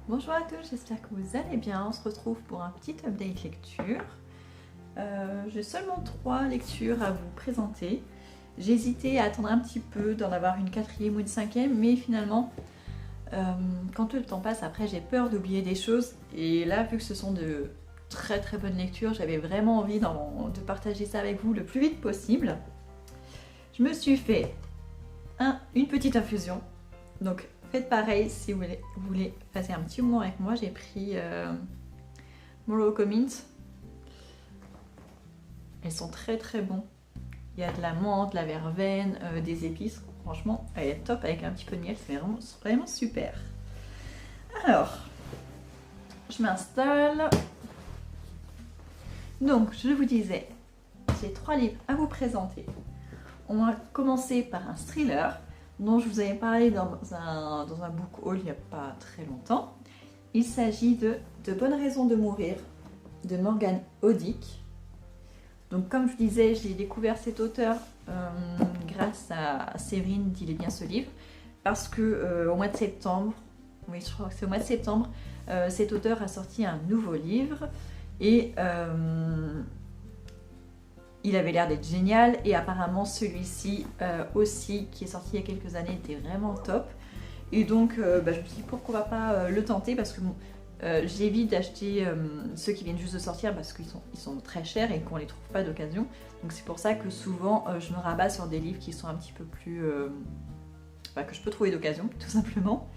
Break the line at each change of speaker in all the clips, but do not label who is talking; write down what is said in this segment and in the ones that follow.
Bonjour à tous, j'espère que vous allez bien. On se retrouve pour un petit update lecture. J'ai seulement 3 lectures à vous présenter. J'ai hésité à attendre un petit peu d'en avoir une 4e ou une 5e, mais finalement, quand le temps passe, après j'ai peur d'oublier des choses. Et là, vu que ce sont de très très bonnes lectures, j'avais vraiment envie de partager ça avec vous le plus vite possible. Je me suis fait une petite infusion. Donc faites pareil si vous voulez passer un petit moment avec moi. J'ai pris Morocco Mint. Elles sont très très bons. Il y a de la menthe, de la verveine, des épices. Franchement, elle est top avec un petit peu de miel. C'est vraiment super. Alors, je m'installe. Donc, je vous disais, j'ai 3 livres à vous présenter. On va commencer par un thriller dont je vous avais parlé dans un book haul il n'y a pas très longtemps. Il s'agit de bonnes raisons de mourir de Morgane Audic. Donc comme je vous disais, j'ai découvert cet auteur grâce à Séverine d'Il est bien ce livre, parce que au mois de septembre, oui je crois que c'est au mois de septembre, cet auteur a sorti un nouveau livre et il avait l'air d'être génial et apparemment celui-ci aussi qui est sorti il y a quelques années était vraiment top. Et donc je me suis dit pourquoi pas le tenter parce que j'évite d'acheter ceux qui viennent juste de sortir parce qu'ils sont très chers et qu'on les trouve pas d'occasion. Donc c'est pour ça que souvent je me rabats sur des livres qui sont un petit peu plus... que je peux trouver d'occasion tout simplement.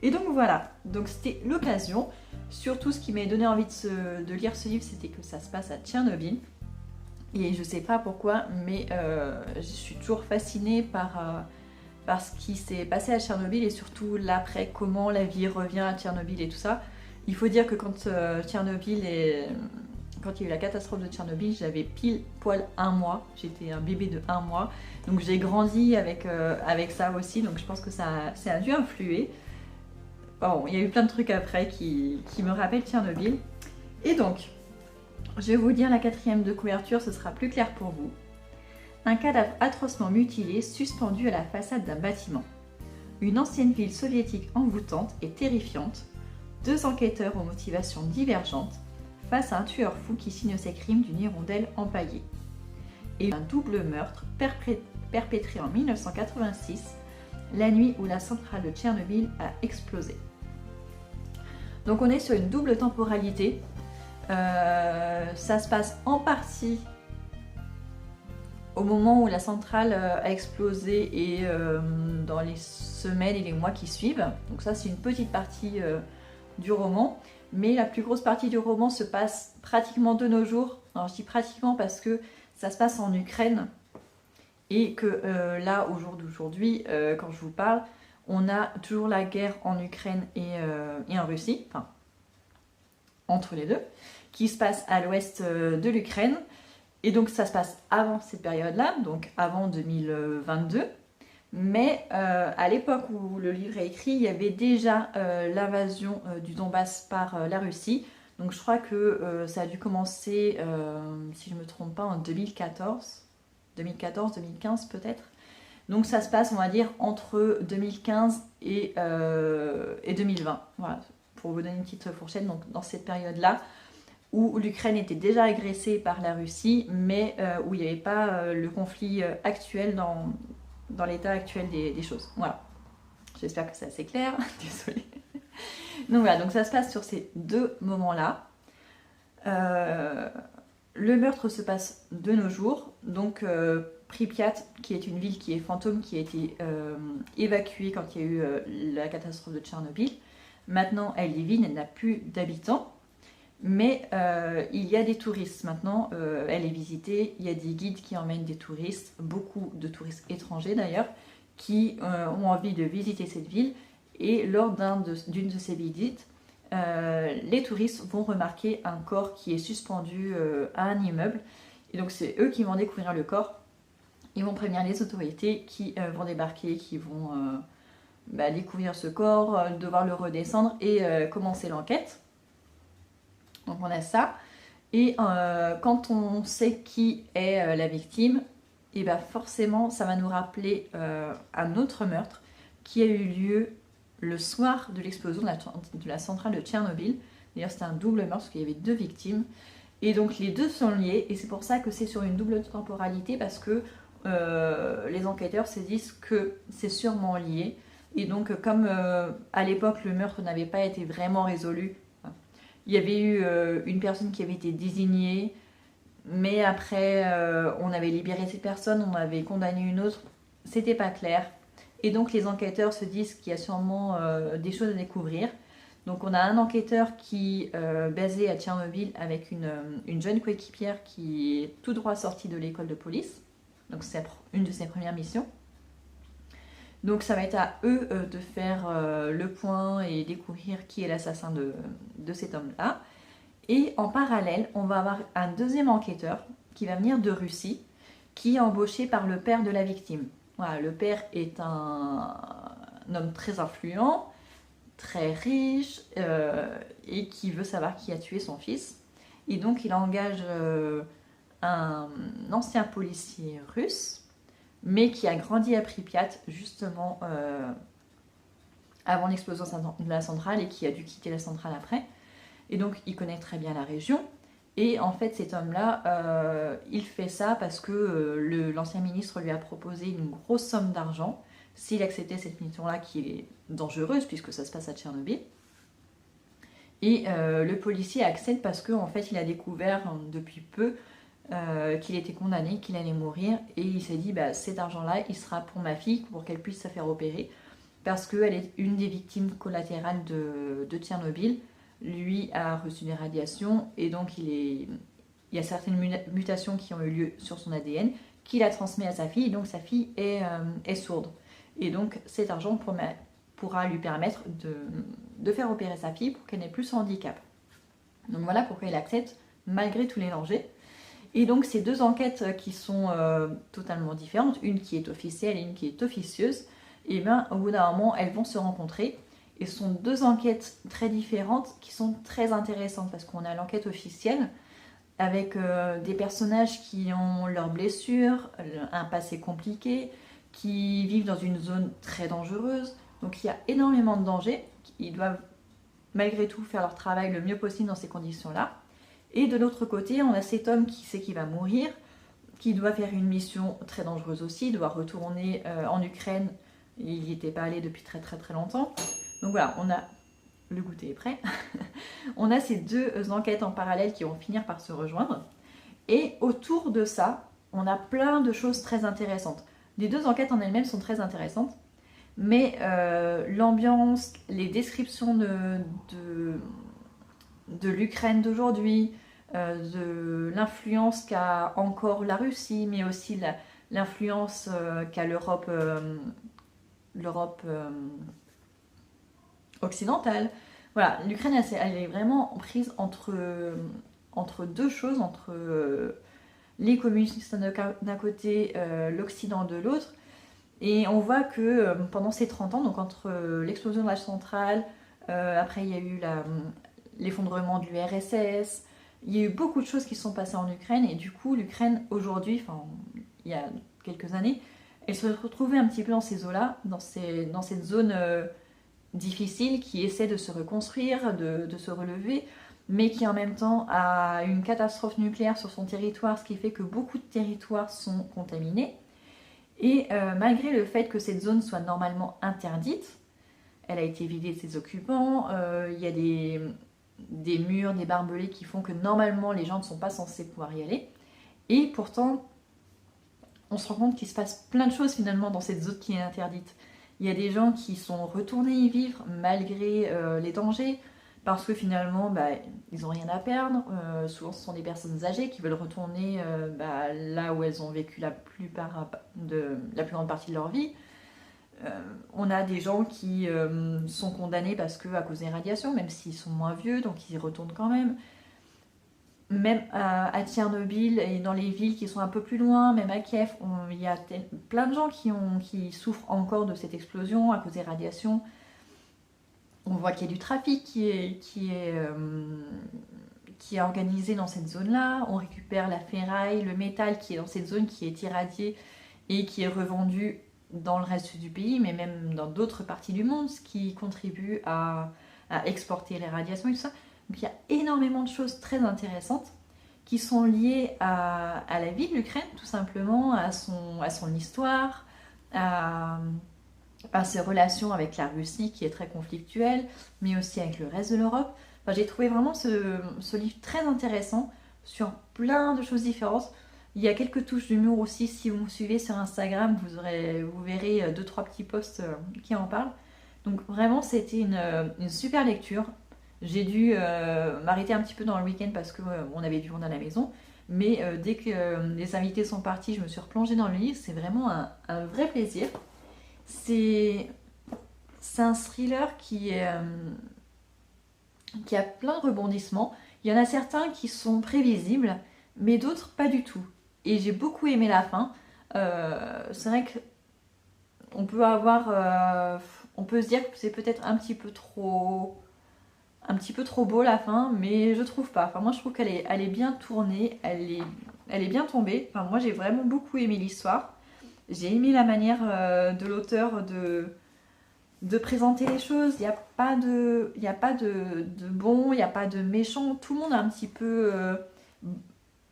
Et donc voilà, donc c'était l'occasion. Surtout ce qui m'a donné envie de lire ce livre, c'était que ça se passe à Tchernobyl. Et je sais pas pourquoi, mais je suis toujours fascinée par ce qui s'est passé à Tchernobyl et surtout l'après, comment la vie revient à Tchernobyl et tout ça. Il faut dire que quand il y a eu la catastrophe de Tchernobyl, j'avais pile poil 1 mois. J'étais un bébé de 1 mois. Donc j'ai grandi avec ça aussi. Donc je pense que ça a dû influer. Bon, il y a eu plein de trucs après qui me rappellent Tchernobyl. Et donc, je vais vous lire la 4e de couverture, ce sera plus clair pour vous. Un cadavre atrocement mutilé suspendu à la façade d'un bâtiment. Une ancienne ville soviétique envoûtante et terrifiante. 2 enquêteurs aux motivations divergentes face à un tueur fou qui signe ses crimes d'une hirondelle empaillée. Et un double meurtre perpétré en 1986, la nuit où la centrale de Tchernobyl a explosé. Donc on est sur une double temporalité. Ça se passe en partie au moment où la centrale a explosé et dans les semaines et les mois qui suivent. Donc ça c'est une petite partie du roman, mais la plus grosse partie du roman se passe pratiquement de nos jours. Alors je dis pratiquement parce que ça se passe en Ukraine et que là au jour d'aujourd'hui, quand je vous parle, on a toujours la guerre en Ukraine et en Russie, enfin entre les deux, qui se passe à l'ouest de l'Ukraine. Et donc ça se passe avant cette période-là, donc avant 2022. Mais à l'époque où le livre est écrit, il y avait déjà l'invasion du Donbass par la Russie. Donc je crois que ça a dû commencer, si je ne me trompe pas, en 2014, 2015 peut-être. Donc ça se passe, on va dire, entre 2015 et 2020. Voilà, pour vous donner une petite fourchette, donc dans cette période-là, où l'Ukraine était déjà agressée par la Russie, mais où il n'y avait pas le conflit actuel dans l'état actuel des choses. Voilà. J'espère que c'est assez clair. Désolée. Donc voilà, donc ça se passe sur ces 2 moments-là. Le meurtre se passe de nos jours. Donc Pripyat, qui est une ville qui est fantôme, qui a été évacuée quand il y a eu la catastrophe de Tchernobyl. Maintenant, elle est vide, elle n'a plus d'habitants. Mais il y a des touristes maintenant, elle est visitée, il y a des guides qui emmènent des touristes, beaucoup de touristes étrangers d'ailleurs, qui ont envie de visiter cette ville. Et lors d'une de ces visites, les touristes vont remarquer un corps qui est suspendu à un immeuble. Et donc c'est eux qui vont découvrir le corps. Ils vont prévenir les autorités qui vont débarquer, qui vont découvrir ce corps, devoir le redescendre et commencer l'enquête. Donc on a ça. Et quand on sait qui est la victime, et forcément ça va nous rappeler un autre meurtre qui a eu lieu le soir de l'explosion de la centrale de Tchernobyl. D'ailleurs, c'était un double meurtre parce qu'il y avait 2 victimes. Et donc les deux sont liés, et c'est pour ça que c'est sur une double temporalité, parce que les enquêteurs se disent que c'est sûrement lié. Et donc comme à l'époque le meurtre n'avait pas été vraiment résolu, il y avait eu une personne qui avait été désignée, mais après on avait libéré cette personne, on avait condamné une autre, c'était pas clair. Et donc les enquêteurs se disent qu'il y a sûrement des choses à découvrir. Donc on a un enquêteur qui basé à Tchernobyl avec une jeune coéquipière qui est tout droit sortie de l'école de police. Donc c'est une de ses premières missions. Donc ça va être à eux de faire le point et découvrir qui est l'assassin de cet homme-là. Et en parallèle, on va avoir un deuxième enquêteur qui va venir de Russie, qui est embauché par le père de la victime. Voilà, le père est un homme très influent, très riche, et qui veut savoir qui a tué son fils. Et donc il engage un ancien policier russe, mais qui a grandi à Pripyat, justement avant l'explosion de la centrale, et qui a dû quitter la centrale après. Et donc il connaît très bien la région. Et en fait, cet homme-là, il fait ça parce que l'ancien ministre lui a proposé une grosse somme d'argent s'il acceptait cette mission-là, qui est dangereuse puisque ça se passe à Tchernobyl. Et le policier accepte parce qu'en fait, il a découvert depuis peu qu'il était condamné, qu'il allait mourir. Et il s'est dit, bah, cet argent-là, il sera pour ma fille, pour qu'elle puisse se faire opérer. Parce qu'elle est une des victimes collatérales de Tchernobyl. Lui a reçu des radiations et donc il y a certaines mutations qui ont eu lieu sur son ADN qu'il a transmis à sa fille, et donc sa fille est sourde. Et donc cet argent pourra lui permettre de faire opérer sa fille pour qu'elle n'ait plus ce handicap. Donc voilà pourquoi il accepte malgré tous les dangers. Et donc ces deux enquêtes qui sont totalement différentes, une qui est officielle et une qui est officieuse, et bien au bout d'un moment elles vont se rencontrer. Et ce sont deux enquêtes très différentes qui sont très intéressantes parce qu'on a l'enquête officielle avec des personnages qui ont leurs blessures, un passé compliqué, qui vivent dans une zone très dangereuse. Donc il y a énormément de dangers. Ils doivent malgré tout faire leur travail le mieux possible dans ces conditions-là. Et de l'autre côté, on a cet homme qui sait qu'il va mourir, qui doit faire une mission très dangereuse aussi, il doit retourner en Ukraine. Il n'y était pas allé depuis très très très longtemps. Donc voilà, on a le goûter est prêt. On a ces deux enquêtes en parallèle qui vont finir par se rejoindre. Et autour de ça, on a plein de choses très intéressantes. Les deux enquêtes en elles-mêmes sont très intéressantes, mais l'ambiance, les descriptions de l'Ukraine d'aujourd'hui, de l'influence qu'a encore la Russie, mais aussi l'influence qu'a l'Europe occidentale. Voilà, l'Ukraine, elle est vraiment prise entre deux choses, entre les communistes d'un côté, l'Occident de l'autre. Et on voit que pendant ces 30 ans, donc entre l'explosion de la centrale, après il y a eu l'effondrement de l'URSS, il y a eu beaucoup de choses qui sont passées en Ukraine. Et du coup, l'Ukraine, aujourd'hui, enfin, il y a quelques années, elle se retrouvait un petit peu dans ces eaux-là, dans cette zone difficile, qui essaie de se reconstruire, de se relever, mais qui en même temps a une catastrophe nucléaire sur son territoire, ce qui fait que beaucoup de territoires sont contaminés. Et malgré le fait que cette zone soit normalement interdite, elle a été vidée de ses occupants, il y a des murs, des barbelés qui font que normalement les gens ne sont pas censés pouvoir y aller. Et pourtant, on se rend compte qu'il se passe plein de choses finalement dans cette zone qui est interdite. Il y a des gens qui sont retournés y vivre malgré les dangers, parce que finalement, ils n'ont rien à perdre. Souvent, ce sont des personnes âgées qui veulent retourner là où elles ont vécu la plus grande partie de leur vie. On a des gens qui sont condamnés parce que à cause des radiations, même s'ils sont moins vieux, donc ils y retournent quand même. Même à Tchernobyl et dans les villes qui sont un peu plus loin, même à Kiev, il y a plein de gens qui souffrent encore de cette explosion à cause des radiations. On voit qu'il y a du trafic qui est organisé dans cette zone-là. On récupère la ferraille, le métal qui est dans cette zone qui est irradié et qui est revendu dans le reste du pays, mais même dans d'autres parties du monde, ce qui contribue à exporter les radiations et tout ça. Donc il y a énormément de choses très intéressantes qui sont liées à la vie de l'Ukraine, tout simplement, à son histoire, à, à ses relations avec la Russie qui est très conflictuelle, mais aussi avec le reste de l'Europe. Enfin, j'ai trouvé vraiment ce livre très intéressant sur plein de choses différentes. Il y a quelques touches d'humour aussi, si vous me suivez sur Instagram, vous verrez deux, trois petits posts qui en parlent. Donc vraiment, c'était une super lecture. J'ai dû m'arrêter un petit peu dans le week-end parce qu'on avait du monde à la maison. Mais dès que les invités sont partis, je me suis replongée dans le livre. C'est vraiment un vrai plaisir. C'est un thriller qui a plein de rebondissements. Il y en a certains qui sont prévisibles, mais d'autres pas du tout. Et j'ai beaucoup aimé la fin. C'est vrai qu'on peut on peut se dire que c'est peut-être un petit peu trop beau la fin, mais je trouve pas. Enfin, moi je trouve elle est bien tournée, elle est bien tombée. Enfin, moi j'ai vraiment beaucoup aimé l'histoire. J'ai aimé la manière de l'auteur de présenter les choses. Il n'y a pas de bon, il n'y a pas de méchant. Tout le monde est un petit peu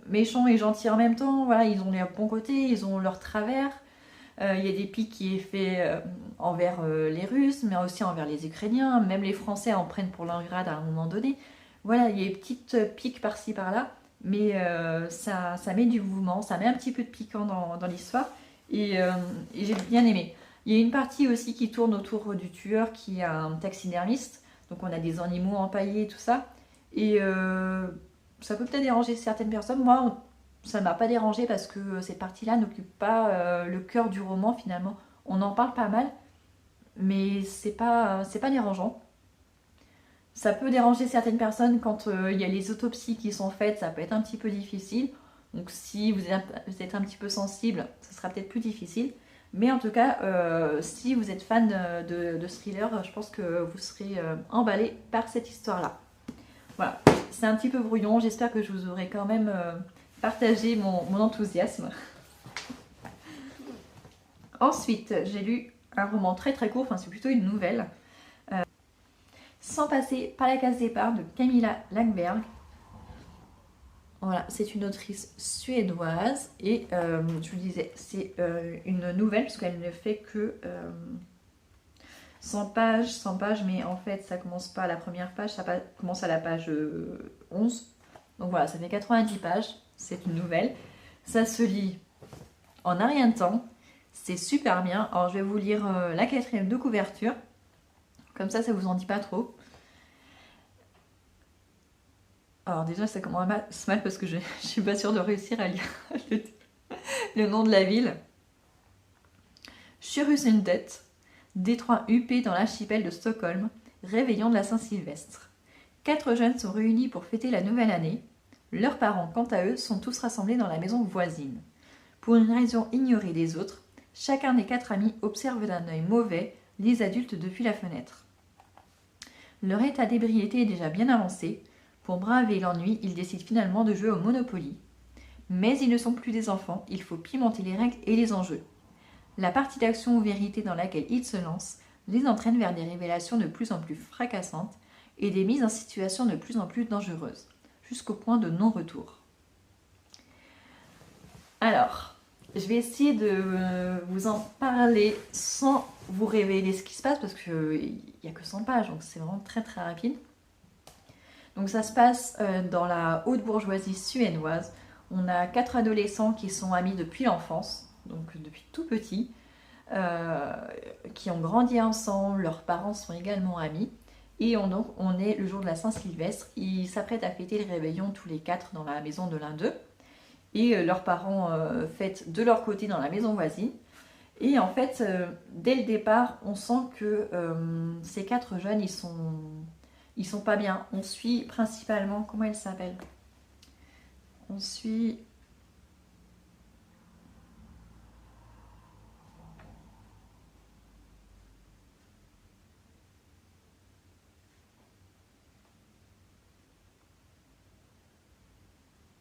méchant et gentil en même temps. Voilà, ils ont leurs bons côtés, ils ont leurs travers. Il y a des piques qui est fait envers les Russes, mais aussi envers les Ukrainiens. Même les Français en prennent pour leur grade à un moment donné. Voilà, il y a des petites piques par-ci par-là, mais ça met du mouvement, ça met un petit peu de piquant dans l'histoire. Et j'ai bien aimé. Il y a une partie aussi qui tourne autour du tueur qui est un taxidermiste. Donc on a des animaux empaillés et tout ça. Et ça peut peut-être déranger certaines personnes. Moi, ça ne m'a pas dérangé parce que cette partie-là n'occupe pas le cœur du roman finalement. On en parle pas mal, mais c'est pas dérangeant. Ça peut déranger certaines personnes quand il y a les autopsies qui sont faites, ça peut être un petit peu difficile. Donc si vous êtes un petit peu sensible, ça sera peut-être plus difficile. Mais en tout cas, si vous êtes fan de thriller, je pense que vous serez emballé par cette histoire-là. Voilà, c'est un petit peu brouillon, j'espère que je vous aurai quand même partagé mon enthousiasme. Ensuite, j'ai lu un roman très très court, enfin c'est plutôt une nouvelle, Sans passer par la case départ de Camilla Läckberg. Voilà, c'est une autrice suédoise et je vous disais, c'est une nouvelle parce qu'elle ne fait que 100 pages, mais en fait ça commence pas à la première page, ça commence à la page 11. Donc voilà, ça fait 90 pages, c'est une nouvelle. Ça se lit en un rien de temps, c'est super bien. Alors je vais vous lire la quatrième de couverture, comme ça vous en dit pas trop. Alors déjà ça commence mal parce que je suis pas sûre de réussir à lire le nom de la ville. Sjusundet, détroit huppé dans l'archipel de Stockholm, réveillon de la Saint-Sylvestre. 4 jeunes sont réunis pour fêter la nouvelle année. Leurs parents, quant à eux, sont tous rassemblés dans la maison voisine. Pour une raison ignorée des autres, chacun des 4 amis observe d'un œil mauvais les adultes depuis la fenêtre. Leur état d'ébriété est déjà bien avancé. Pour braver l'ennui, ils décident finalement de jouer au Monopoly. Mais ils ne sont plus des enfants, il faut pimenter les règles et les enjeux. La partie d'action ou vérité dans laquelle ils se lancent les entraîne vers des révélations de plus en plus fracassantes et des mises en situation de plus en plus dangereuses, jusqu'au point de non-retour. Alors, je vais essayer de vous en parler sans vous révéler ce qui se passe, parce qu'il n'y a que 100 pages, donc c'est vraiment très très rapide. Donc ça se passe dans la haute bourgeoisie suédoise. On a 4 adolescents qui sont amis depuis l'enfance, donc depuis tout petit, qui ont grandi ensemble, leurs parents sont également amis. Et on est le jour de la Saint-Sylvestre, ils s'apprêtent à fêter le réveillon tous les 4 dans la maison de l'un d'eux. Et leurs parents fêtent de leur côté dans la maison voisine. Et en fait, dès le départ, on sent que ces 4 jeunes, ils sont pas bien. On suit principalement, comment elle s'appelle ? On suit...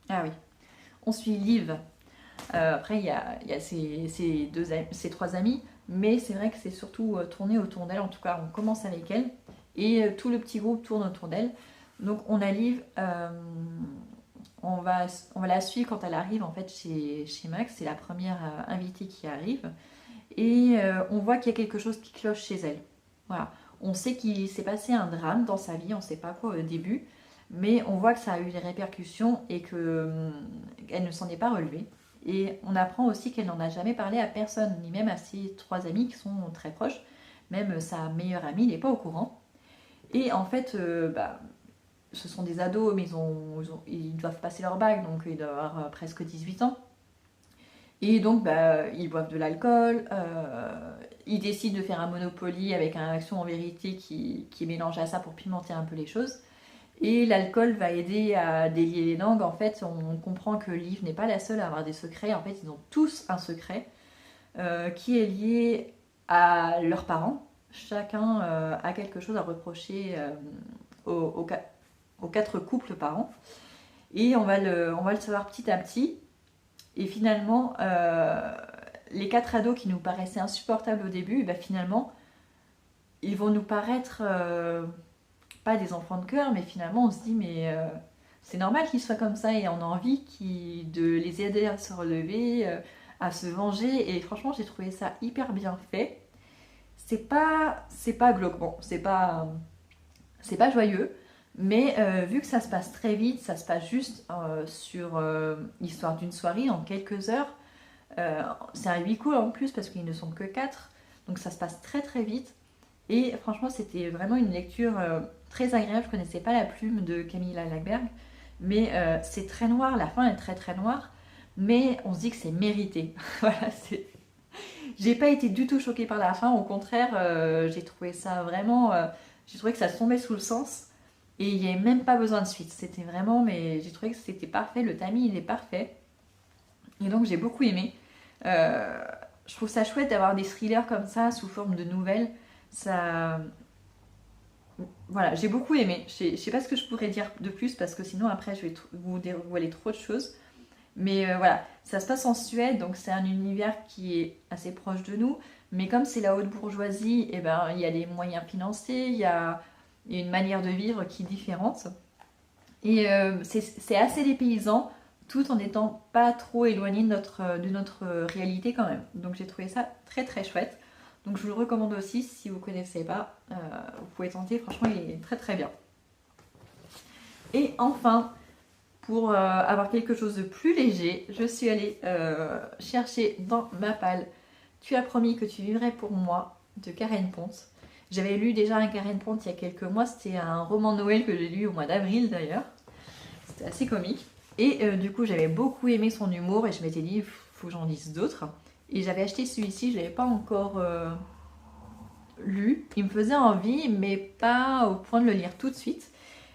Ah oui. On suit Liv. Après, il y a ces trois amis, mais c'est vrai que c'est surtout tourné autour d'elle. En tout cas, on commence avec elle et tout le petit groupe tourne autour d'elle. Donc on a Liv, on va la suivre quand elle arrive en fait chez Max. C'est la première invitée qui arrive et on voit qu'il y a quelque chose qui cloche chez elle. Voilà. On sait qu'il s'est passé un drame dans sa vie, on ne sait pas quoi au début, mais on voit que ça a eu des répercussions et qu'elle ne s'en est pas relevée. Et on apprend aussi qu'elle n'en a jamais parlé à personne, ni même à ses trois amis qui sont très proches. Même sa meilleure amie n'est pas au courant. Et en fait, ce sont des ados, mais ils doivent passer leur bac, donc ils doivent avoir presque 18 ans. Et donc, ils boivent de l'alcool, ils décident de faire un Monopoly avec un action en vérité qui mélange à ça pour pimenter un peu les choses. Et l'alcool va aider à délier les langues. En fait, on comprend que Liv n'est pas la seule à avoir des secrets. En fait, ils ont tous un secret qui est lié à leurs parents. Chacun a quelque chose à reprocher aux quatre couples parents. Et on va le savoir petit à petit. Et finalement, les quatre ados qui nous paraissaient insupportables au début, finalement, ils vont nous paraître pas des enfants de cœur, mais finalement on se dit mais c'est normal qu'ils soient comme ça et on a envie de les aider à se relever, à se venger. Et franchement, j'ai trouvé ça hyper bien fait. C'est pas glauque, bon, c'est pas joyeux. Mais vu que ça se passe très vite, ça se passe juste sur l'histoire d'une soirée en quelques heures. C'est un huis clos en plus parce qu'ils ne sont que 4. Donc ça se passe très très vite. Et franchement, c'était vraiment une lecture très agréable. Je ne connaissais pas la plume de Camilla Lagerberg. Mais c'est très noir, la fin est très très noire. Mais on se dit que c'est mérité. Voilà, j'ai pas été du tout choquée par la fin. Au contraire, j'ai trouvé ça vraiment... j'ai trouvé que ça tombait sous le sens. Et il n'y avait même pas besoin de suite. C'était vraiment, mais j'ai trouvé que c'était parfait. Le timing, il est parfait. Et donc, j'ai beaucoup aimé. Je trouve ça chouette d'avoir des thrillers comme ça, sous forme de nouvelles. Ça... Voilà, j'ai beaucoup aimé. Je sais pas ce que je pourrais dire de plus, parce que sinon, après, je vais vous dévoiler trop de choses. Mais voilà, ça se passe en Suède, donc c'est un univers qui est assez proche de nous. Mais comme c'est la haute bourgeoisie, il y a les moyens financiers, il y a une manière de vivre qui est différente. Et c'est assez dépaysant, tout en n'étant pas trop éloigné de notre réalité quand même. Donc j'ai trouvé ça très très chouette. Donc je vous le recommande aussi, si vous ne connaissez pas, vous pouvez tenter, franchement il est très très bien. Et enfin, pour avoir quelque chose de plus léger, je suis allée chercher dans ma palle Tu as promis que tu vivrais pour moi de Karen Ponce. J'avais lu déjà un Karen Ponce il y a quelques mois, c'était un roman de Noël que j'ai lu au mois d'avril d'ailleurs. C'était assez comique. Et du coup, j'avais beaucoup aimé son humour et je m'étais dit, il faut que j'en lise d'autres. Et j'avais acheté celui-ci, je ne l'avais pas encore lu. Il me faisait envie, mais pas au point de le lire tout de suite.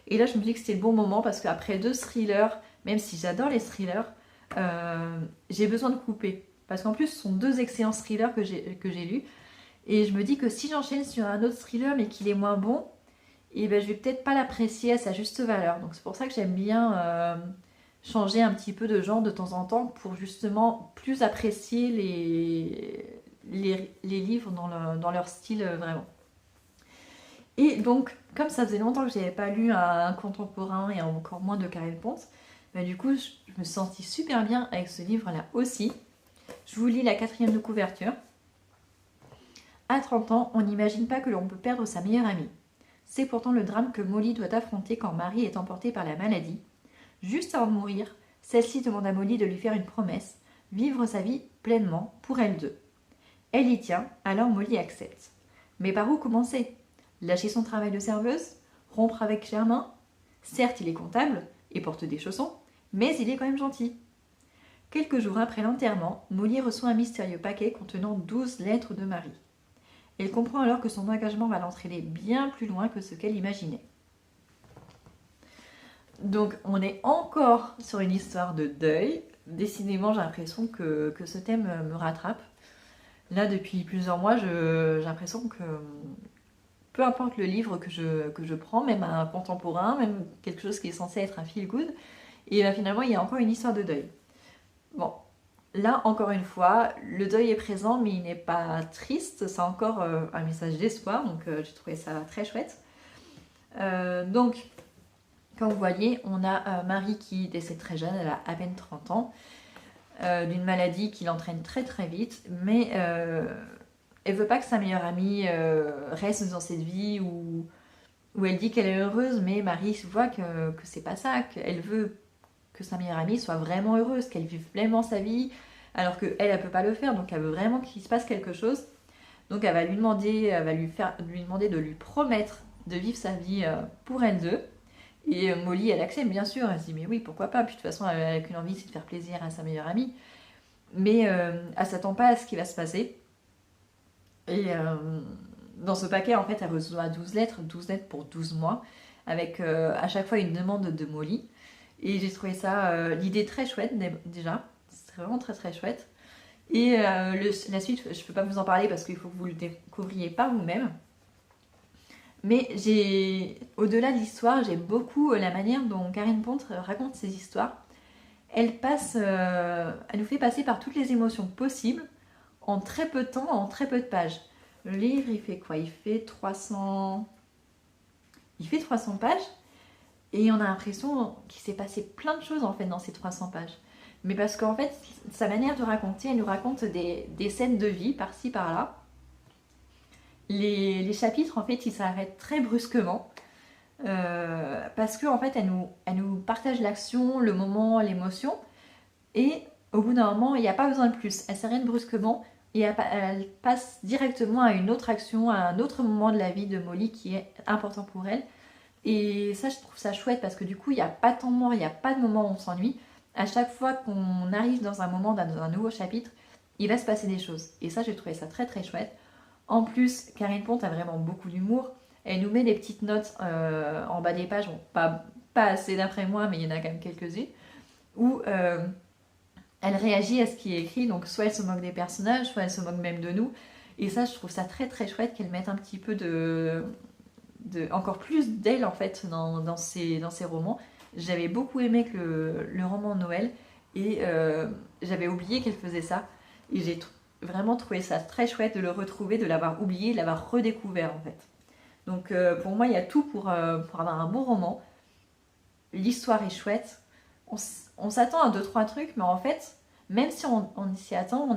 Et là, je me dis que c'était le bon moment parce qu'après 2 thrillers, même si j'adore les thrillers, j'ai besoin de couper. Parce qu'en plus, ce sont 2 excellents thrillers que j'ai lus. Et je me dis que si j'enchaîne sur un autre thriller, mais qu'il est moins bon, et je vais peut-être pas l'apprécier à sa juste valeur. Donc c'est pour ça que j'aime bien changer un petit peu de genre de temps en temps pour justement plus apprécier les livres dans leur style vraiment. Et donc, comme ça faisait longtemps que je n'avais pas lu un contemporain et encore moins de Karen Ponce, du coup, je me sentis super bien avec ce livre-là aussi. Je vous lis la 4e de couverture. À 30 ans, on n'imagine pas que l'on peut perdre sa meilleure amie. C'est pourtant le drame que Molly doit affronter quand Marie est emportée par la maladie. Juste avant de mourir, celle-ci demande à Molly de lui faire une promesse, vivre sa vie pleinement pour elles deux. Elle y tient, alors Molly accepte. Mais par où commencer? Lâcher son travail de serveuse? Rompre avec Germain? Certes, il est comptable et porte des chaussons, mais il est quand même gentil. Quelques jours après l'enterrement, Molly reçoit un mystérieux paquet contenant 12 lettres de Marie. Elle comprend alors que son engagement va l'entraîner bien plus loin que ce qu'elle imaginait. Donc on est encore sur une histoire de deuil. Décidément, j'ai l'impression que ce thème me rattrape. Là, depuis plusieurs mois, j'ai l'impression que peu importe le livre que je prends, même un contemporain, même quelque chose qui est censé être un feel-good, et finalement, il y a encore une histoire de deuil. Bon, là, encore une fois, le deuil est présent, mais il n'est pas triste. C'est encore un message d'espoir, donc j'ai trouvé ça très chouette. Donc, comme vous voyez, on a Marie qui décède très jeune, elle a à peine 30 ans, d'une maladie qui l'entraîne très très vite, mais elle veut pas que sa meilleure amie reste dans cette vie où elle dit qu'elle est heureuse, mais Marie voit que c'est pas ça, qu'elle veut que sa meilleure amie soit vraiment heureuse, qu'elle vive pleinement sa vie, alors qu'elle, elle peut pas le faire, donc elle veut vraiment qu'il se passe quelque chose. Donc elle va lui demander, lui demander de lui promettre de vivre sa vie pour elles deux. Et Molly, elle accepte bien sûr, elle se dit mais oui, pourquoi pas, puis de toute façon elle a qu'une envie, c'est de faire plaisir à sa meilleure amie. Mais elle s'attend pas à ce qui va se passer. Et dans ce paquet, en fait, elle reçoit 12 lettres pour 12 mois, avec à chaque fois une demande de Molly. Et j'ai trouvé ça, l'idée très chouette déjà, c'est vraiment très très chouette. Et la suite, je ne peux pas vous en parler parce qu'il faut que vous le découvriez par vous-même. Mais au-delà de l'histoire, j'aime beaucoup la manière dont Karine Ponte raconte ses histoires. Elle nous fait passer par toutes les émotions possibles en très peu de temps, en très peu de pages. Le livre, il fait quoi? Il fait 300 pages. Et on a l'impression qu'il s'est passé plein de choses en fait dans ces 300 pages. Mais parce qu'en fait, sa manière de raconter, elle nous raconte des scènes de vie par-ci par-là. Les chapitres en fait, ils s'arrêtent très brusquement. Parce qu'en fait, elle nous partage l'action, le moment, l'émotion. Et au bout d'un moment, il n'y a pas besoin de plus. Elle s'arrête brusquement et elle passe directement à une autre action, à un autre moment de la vie de Molly qui est important pour elle. Et ça, je trouve ça chouette parce que du coup, il n'y a pas de temps mort, il n'y a pas de moment où on s'ennuie. À chaque fois qu'on arrive dans un moment, dans un nouveau chapitre, il va se passer des choses. Et ça, j'ai trouvé ça très très chouette. En plus, Karine Ponte a vraiment beaucoup d'humour. Elle nous met des petites notes en bas des pages, bon, pas assez d'après moi, mais il y en a quand même quelques-unes, où elle réagit à ce qui est écrit. Donc soit elle se moque des personnages, soit elle se moque même de nous. Et ça, je trouve ça très très chouette qu'elle mette un petit peu encore plus d'elle en fait dans ses romans. J'avais beaucoup aimé que le roman de Noël et j'avais oublié qu'elle faisait ça et j'ai vraiment trouvé ça très chouette de le retrouver, de l'avoir oublié, de l'avoir redécouvert en fait. Donc pour moi il y a tout pour avoir un bon roman. L'histoire est chouette, on s'attend à 2-3 trucs, mais en fait même si on s'y attend,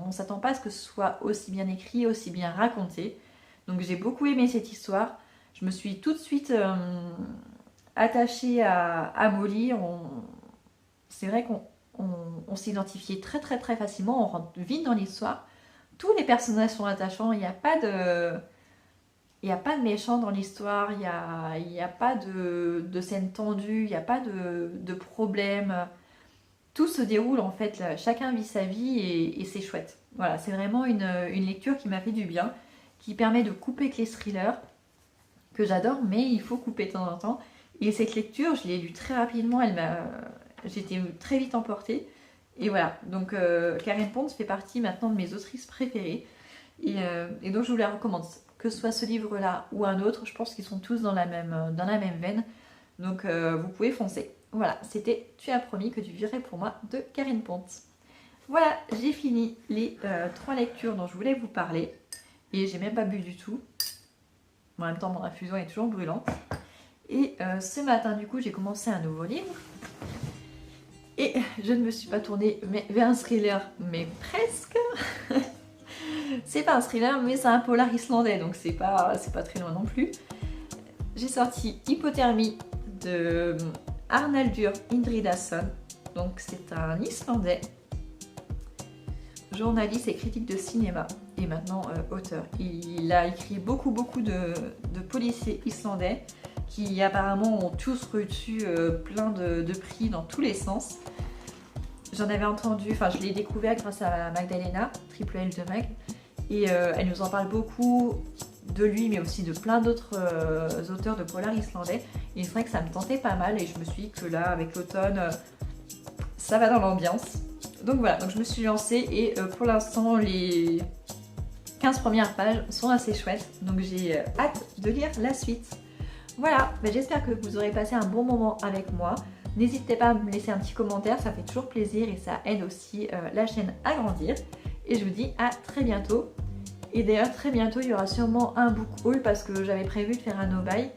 on s'attend pas à ce que ce soit aussi bien écrit, aussi bien raconté. Donc j'ai beaucoup aimé cette histoire. Je me suis tout de suite attachée à Molly. C'est vrai qu'on s'identifiait très très très facilement, on rentre vite dans l'histoire. Tous les personnages sont attachants, il n'y a pas de méchant dans l'histoire, il n'y a pas de scène tendue, il n'y a pas de problème. Tout se déroule en fait, chacun vit sa vie et c'est chouette. Voilà, c'est vraiment une lecture qui m'a fait du bien, qui permet de couper avec les thrillers, que j'adore, mais il faut couper de temps en temps. Et cette lecture, je l'ai lue très rapidement, j'étais très vite emportée. Et voilà, donc Karine Ponte fait partie maintenant de mes autrices préférées. Et donc je vous la recommande, que ce soit ce livre-là ou un autre, je pense qu'ils sont tous dans la même veine. Donc vous pouvez foncer. Voilà, c'était Tu as promis que tu vivrais pour moi de Karine Ponte. Voilà, j'ai fini les 3 lectures dont je voulais vous parler. Et j'ai même pas bu du tout. En même temps, mon infusion est toujours brûlante. Et ce matin, du coup, j'ai commencé un nouveau livre. Et je ne me suis pas tournée vers un thriller, mais presque. C'est pas un thriller, mais c'est un polar islandais, donc c'est pas très loin non plus. J'ai sorti Hypothermie de Arnaldur Indridason. Donc c'est un Islandais, journaliste et critique de cinéma, et maintenant auteur. Il a écrit beaucoup de policiers islandais qui apparemment ont tous reçu plein de prix dans tous les sens. J'en avais entendu, enfin je l'ai découvert grâce à Magdalena, Triple L de Mag, et elle nous en parle beaucoup de lui, mais aussi de plein d'autres auteurs de polar islandais. Et c'est vrai que ça me tentait pas mal, et je me suis dit que là, avec l'automne, ça va dans l'ambiance. Donc voilà, donc je me suis lancée, et pour l'instant, les 15 premières pages sont assez chouettes, donc j'ai hâte de lire la suite. Voilà, j'espère que vous aurez passé un bon moment avec moi. N'hésitez pas à me laisser un petit commentaire, ça fait toujours plaisir et ça aide aussi la chaîne à grandir. Et je vous dis à très bientôt. Et d'ailleurs très bientôt il y aura sûrement un book haul parce que j'avais prévu de faire un no-buy.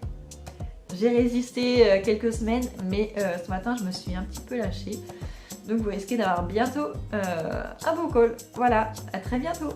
J'ai résisté quelques semaines mais ce matin je me suis un petit peu lâchée. Donc vous risquez d'avoir bientôt un book haul. Voilà, à très bientôt.